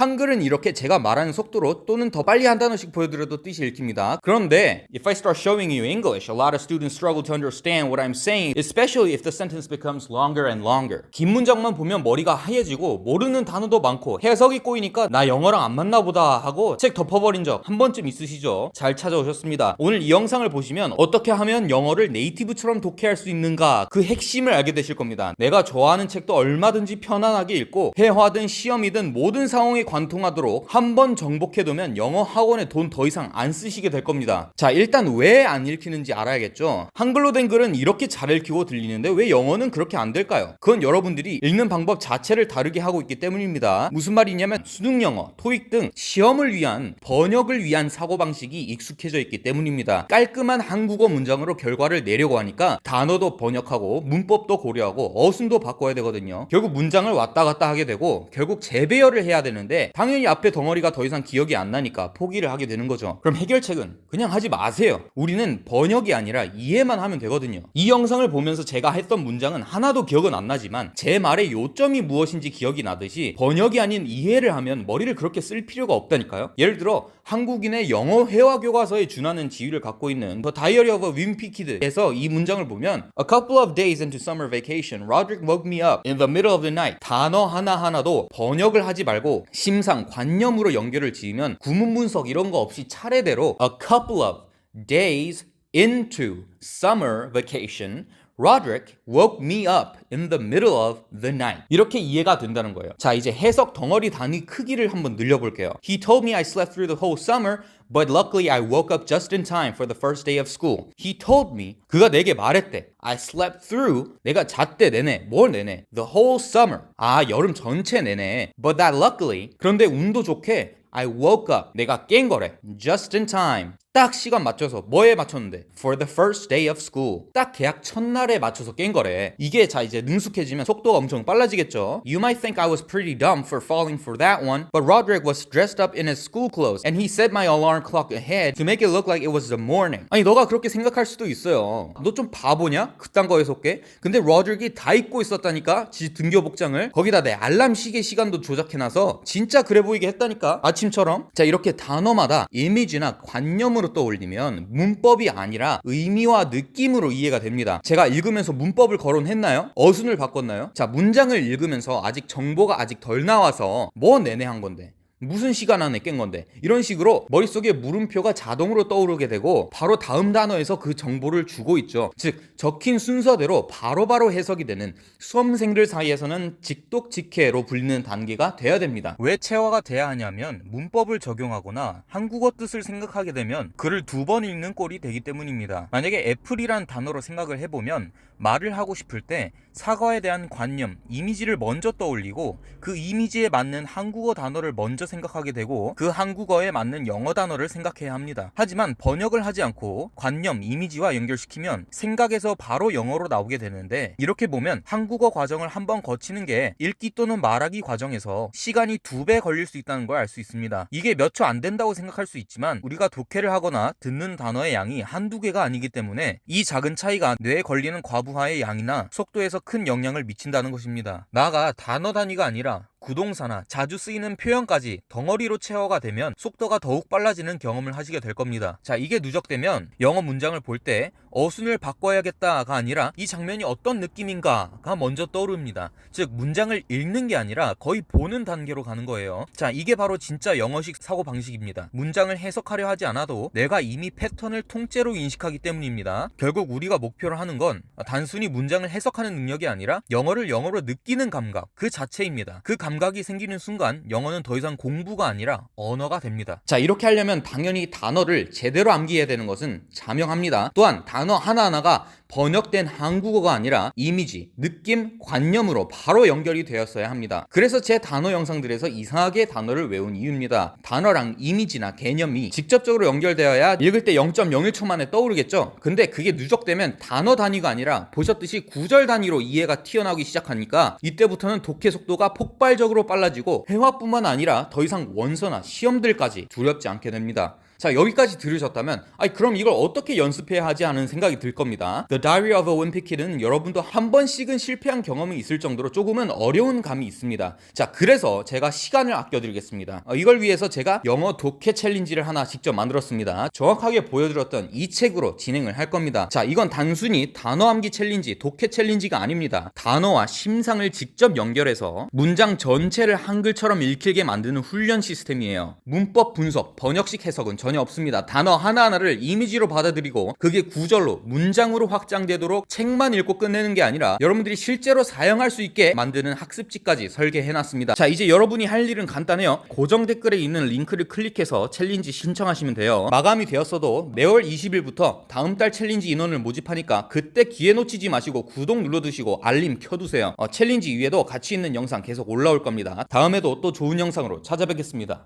한글은 이렇게 제가 말하는 속도로 또는 더 빨리 한 단어씩 보여드려도 뜻이 읽힙니다. 그런데 if I start showing you English, a lot of students struggle to understand what I'm saying, especially if the sentence becomes longer and longer. 긴 문장만 보면 머리가 하얘지고 모르는 단어도 많고 해석이 꼬이니까 나 영어랑 안 맞나 보다 하고 책 덮어버린 적 한 번쯤 있으시죠? 잘 찾아오셨습니다. 오늘 이 영상을 보시면 어떻게 하면 영어를 네이티브처럼 독해할 수 있는가 그 핵심을 알게 되실 겁니다. 내가 좋아하는 책도 얼마든지 편안하게 읽고 회화든 시험이든 모든 상황에 관통하도록 한번 정복해두면 영어 학원에 돈 더 이상 안 쓰시게 될 겁니다. 자, 일단 왜 안 읽히는지 알아야겠죠. 한글로 된 글은 이렇게 잘 읽히고 들리는데 왜 영어는 그렇게 안 될까요? 그건 여러분들이 읽는 방법 자체를 다르게 하고 있기 때문입니다. 무슨 말이냐면 수능 영어, 토익 등 시험을 위한 번역을 위한 사고방식이 익숙해져 있기 때문입니다. 깔끔한 한국어 문장으로 결과를 내려고 하니까 단어도 번역하고 문법도 고려하고 어순도 바꿔야 되거든요. 결국 문장을 왔다 갔다 하게 되고 결국 재배열을 해야 되는데 당연히 앞에 덩어리가 더 이상 기억이 안 나니까 포기를 하게 되는 거죠. 그럼 해결책은 그냥 하지 마세요. 우리는 번역이 아니라 이해만 하면 되거든요. 이 영상을 보면서 제가 했던 문장은 하나도 기억은 안 나지만 제 말의 요점이 무엇인지 기억이 나듯이 번역이 아닌 이해를 하면 머리를 그렇게 쓸 필요가 없다니까요. 예를 들어 한국인의 영어 회화 교과서에 준하는 지위를 갖고 있는 The Diary of a Wimpy Kid에서 이 문장을 보면 A couple of days into summer vacation, Roderick woke me up in the middle of the night. 단어 하나하나도 번역을 하지 말고 심상, 관념으로 연결을 지으면 구문분석 이런 거 없이 차례대로 A couple of days into summer vacation, Roderick woke me up in the middle of the night. 이렇게 이해가 된다는 거예요. 자, 이제 해석 덩어리 단위 크기를 한번 늘려볼게요. He told me I slept through the whole summer, but luckily I woke up just in time for the first day of school. He told me, 그가 내게 말했대. I slept through, 내가 잤대 내내. 뭘 내내? The whole summer. 아, 여름 전체 내내. But that luckily, 그런데 운도 좋게 I woke up. 내가 깬 거래. Just in time. 딱 시간 맞춰서 뭐에 맞췄는데? For the first day of school. 딱 개학 첫날에 맞춰서 깬 거래. 이게 자 이제 능숙해지면 속도가 엄청 빨라지겠죠. You might think I was pretty dumb for falling for that one, but Roderick was dressed up in his school clothes and he set my alarm clock ahead to make it look like it was the morning. 아니 너가 그렇게 생각할 수도 있어요. 너 좀 바보냐? 그딴 거에 속게? 근데 로드릭이 다 입고 있었다니까? 지 등교 복장을. 거기다 내 알람 시계 시간도 조작해놔서 진짜 그래 보이게 했다니까? 아침처럼. 자 이렇게 단어마다 이미지나 관념으로 떠올리면 문법이 아니라 의미와 느낌으로 이해가 됩니다. 제가 읽으면서 문법을 거론했나요? 어순을 바꿨나요? 자 문장을 읽으면서 아직 정보가 아직 덜 나와서 뭐 내내 한 건데 무슨 시간 안에 깬 건데 이런 식으로 머릿속에 물음표가 자동으로 떠오르게 되고 바로 다음 단어에서 그 정보를 주고 있죠. 즉 적힌 순서대로 바로바로 해석이 되는 수험생들 사이에서는 직독직해로 불리는 단계가 돼야 됩니다. 왜 체화가 돼야 하냐면 문법을 적용하거나 한국어 뜻을 생각하게 되면 글을 두 번 읽는 꼴이 되기 때문입니다. 만약에 애플이란 단어로 생각을 해보면 말을 하고 싶을 때 사과에 대한 관념, 이미지를 먼저 떠올리고 그 이미지에 맞는 한국어 단어를 먼저 생각하게 되고 그 한국어에 맞는 영어 단어를 생각해야 합니다. 하지만 번역을 하지 않고 관념, 이미지와 연결시키면 생각에서 바로 영어로 나오게 되는데 이렇게 보면 한국어 과정을 한번 거치는 게 읽기 또는 말하기 과정에서 시간이 2배 걸릴 수 있다는 걸 알 수 있습니다. 이게 몇 초 안 된다고 생각할 수 있지만 우리가 독해를 하거나 듣는 단어의 양이 한두 개가 아니기 때문에 이 작은 차이가 뇌에 걸리는 과부하의 양이나 속도에서 큰 영향을 미친다는 것입니다. 나아가 단어 단위가 아니라 구동사나 자주 쓰이는 표현까지 덩어리로 체화가 되면 속도가 더욱 빨라지는 경험을 하시게 될 겁니다. 자, 이게 누적되면 영어 문장을 볼 때 어순을 바꿔야겠다가 아니라 이 장면이 어떤 느낌인가가 먼저 떠오릅니다. 즉 문장을 읽는 게 아니라 거의 보는 단계로 가는 거예요. 자, 이게 바로 진짜 영어식 사고방식입니다. 문장을 해석하려 하지 않아도 내가 이미 패턴을 통째로 인식하기 때문입니다. 결국 우리가 목표로 하는 건 단순히 문장을 해석하는 능력이 아니라 영어를 영어로 느끼는 감각 그 자체입니다. 그 감각이 생기는 순간 영어는 더 이상 공부가 아니라 언어가 됩니다. 자, 이렇게 하려면 당연히 단어를 제대로 암기해야 되는 것은 자명합니다. 또한 단어 하나하나가 번역된 한국어가 아니라 이미지, 느낌, 관념으로 바로 연결이 되었어야 합니다. 그래서 제 단어 영상들에서 이상하게 단어를 외운 이유입니다. 단어랑 이미지나 개념이 직접적으로 연결되어야 읽을 때 0.01초 만에 떠오르겠죠? 근데 그게 누적되면 단어 단위가 아니라 보셨듯이 구절 단위로 이해가 튀어나오기 시작하니까 이때부터는 독해 속도가 폭발적으로 빨라지고 회화뿐만 아니라 더 이상 원서나 시험들까지 두렵지 않게 됩니다. 자, 여기까지 들으셨다면 그럼 이걸 어떻게 연습해야 하지 하는 생각이 들 겁니다. The Diary of a Wimpy Kid은 여러분도 한 번씩은 실패한 경험이 있을 정도로 조금은 어려운 감이 있습니다. 자, 그래서 제가 시간을 아껴드리겠습니다. 이걸 위해서 제가 영어 독해 챌린지를 하나 직접 만들었습니다. 정확하게 보여드렸던 이 책으로 진행을 할 겁니다. 자, 이건 단순히 단어 암기 챌린지, 독해 챌린지가 아닙니다. 단어와 심상을 직접 연결해서 문장 전체를 한글처럼 읽히게 만드는 훈련 시스템이에요. 문법 분석, 번역식 해석은 전혀 없습니다. 단어 하나하나를 이미지로 받아들이고 그게 구절로, 문장으로 확장되도록 책만 읽고 끝내는 게 아니라 여러분들이 실제로 사용할 수 있게 만드는 학습지까지 설계해놨습니다. 자, 이제 여러분이 할 일은 간단해요. 고정 댓글에 있는 링크를 클릭해서 챌린지 신청하시면 돼요. 마감이 되었어도 매월 20일부터 다음 달 챌린지 인원을 모집하니까 그때 기회 놓치지 마시고 구독 눌러두시고 알림 켜두세요. 챌린지 위에도 가치 있는 영상 계속 올라올 겁니다. 다음에도 또 좋은 영상으로 찾아뵙겠습니다.